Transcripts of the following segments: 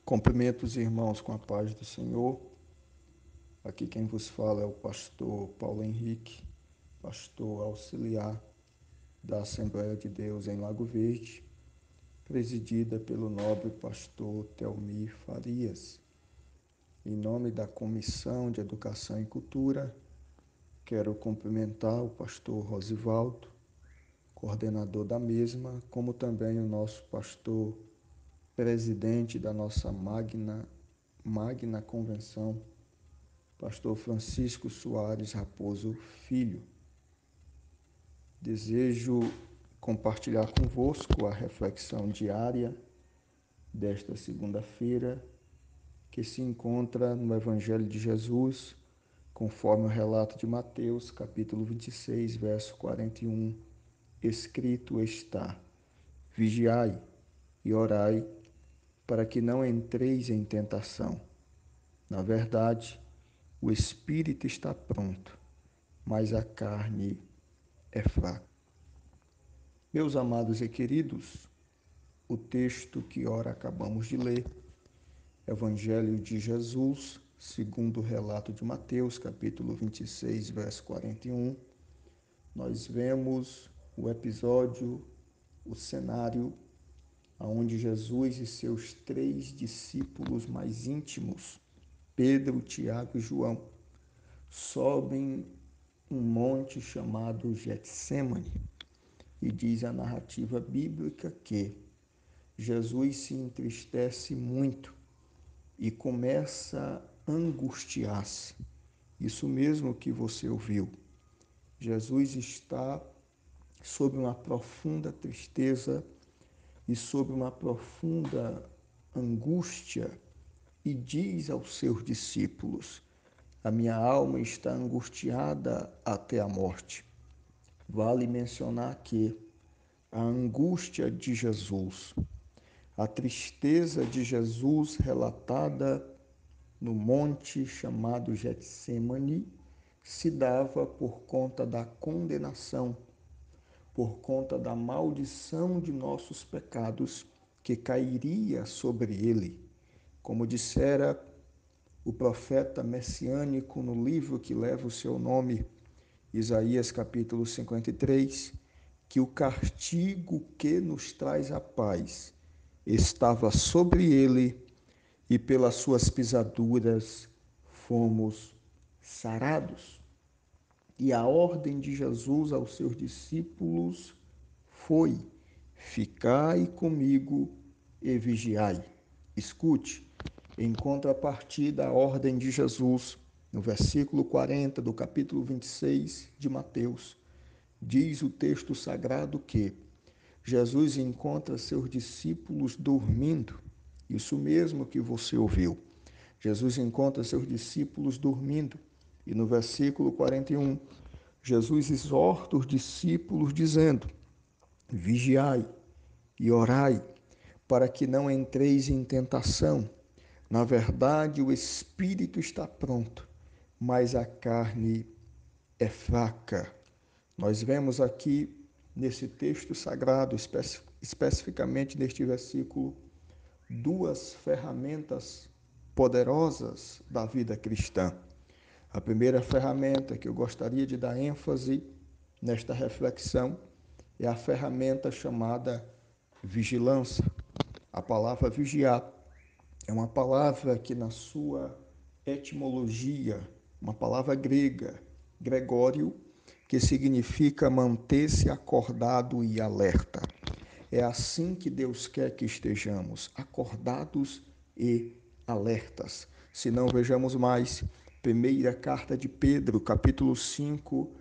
Cumprimento os irmãos com a paz do Senhor. Aqui quem vos fala é o pastor Paulo Henrique, pastor auxiliar da Assembleia de Deus em Lago Verde, presidida pelo nobre pastor Telmir Farias. Em nome da Comissão de Educação e Cultura, quero cumprimentar o pastor Rosivaldo, coordenador da mesma, como também o nosso pastor presidente da nossa magna convenção, pastor Francisco Soares Raposo Filho. Desejo compartilhar convosco a reflexão diária desta segunda-feira, que se encontra no Evangelho de Jesus, conforme o relato de Mateus, capítulo 26, verso 41, escrito está: Vigiai e orai, para que não entreis em tentação. Na verdade, o espírito está pronto, mas a carne é fraca. Meus amados e queridos, o texto que ora acabamos de ler, Evangelho de Jesus, segundo o relato de Mateus, capítulo 26, verso 41, nós vemos o episódio, o cenário, onde Jesus e seus 3 discípulos mais íntimos, Pedro, Tiago e João, sobem um monte chamado Getsêmani, e diz a narrativa bíblica que Jesus se entristece muito e começa a angustiar-se. Isso mesmo que você ouviu. Jesus está sob uma profunda tristeza e sob uma profunda angústia e diz aos seus discípulos: a minha alma está angustiada até a morte. Vale mencionar que a angústia de Jesus, a tristeza de Jesus relatada no monte chamado Getsêmani, se dava por conta da condenação, por conta da maldição de nossos pecados que cairia sobre ele. Como dissera o profeta messiânico no livro que leva o seu nome, Isaías capítulo 53, que o castigo que nos traz a paz estava sobre ele e pelas suas pisaduras fomos sarados. E a ordem de Jesus aos seus discípulos foi: ficai comigo e vigiai. Escute, em contrapartida à ordem de Jesus, no versículo 40 do capítulo 26 de Mateus, diz o texto sagrado que Jesus encontra seus discípulos dormindo. Isso mesmo que você ouviu. Jesus encontra seus discípulos dormindo. E no versículo 41, Jesus exorta os discípulos dizendo: vigiai e orai, para que não entreis em tentação. Na verdade, o espírito está pronto, mas a carne é fraca. Nós vemos aqui nesse texto sagrado, especificamente neste versículo, 2 ferramentas poderosas da vida cristã. A primeira ferramenta que eu gostaria de dar ênfase nesta reflexão é a ferramenta chamada vigilância. A palavra vigiar é uma palavra que na sua etimologia, uma palavra grega, gregório, que significa manter-se acordado e alerta. É assim que Deus quer que estejamos, acordados e alertas. Se não, vejamos mais, primeira carta de Pedro, capítulo 5,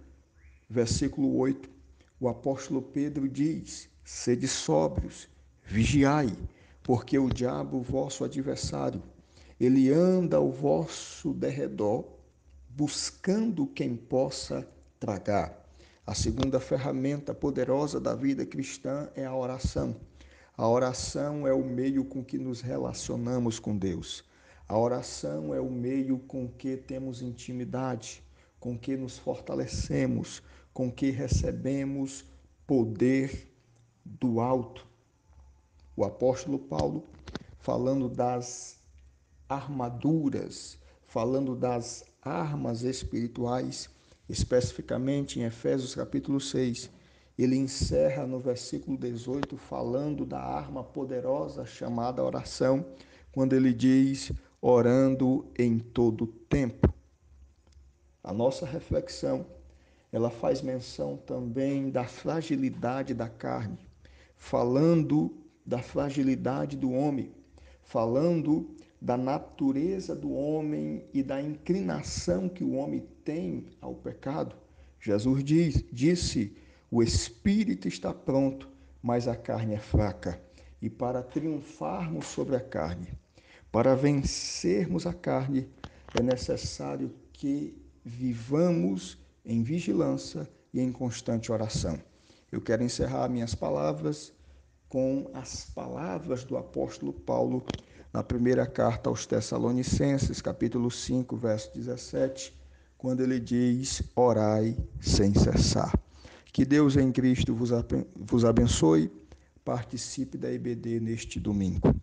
versículo 8, o apóstolo Pedro diz: sede sóbrios, vigiai, porque o diabo, vosso adversário, ele anda ao vosso derredor, buscando quem possa tragar. A segunda ferramenta poderosa da vida cristã é a oração. A oração é o meio com que nos relacionamos com Deus. A oração é o meio com que temos intimidade, com que nos fortalecemos, com que recebemos poder do alto. O apóstolo Paulo falando das armaduras, falando das armas espirituais, especificamente em Efésios capítulo 6. Ele encerra no versículo 18 falando da arma poderosa chamada oração, quando ele diz: orando em todo tempo. A nossa reflexão, ela faz menção também da fragilidade da carne, falando da fragilidade do homem, falando da natureza do homem e da inclinação que o homem tem ao pecado. Jesus disse: o espírito está pronto, mas a carne é fraca. E para triunfarmos sobre a carne, para vencermos a carne, é necessário que vivamos em vigilância e em constante oração. Eu quero encerrar minhas palavras com as palavras do apóstolo Paulo na primeira carta aos Tessalonicenses, capítulo 5, verso 17, quando ele diz: orai sem cessar. Que Deus em Cristo vos abençoe. Participe da EBD neste domingo.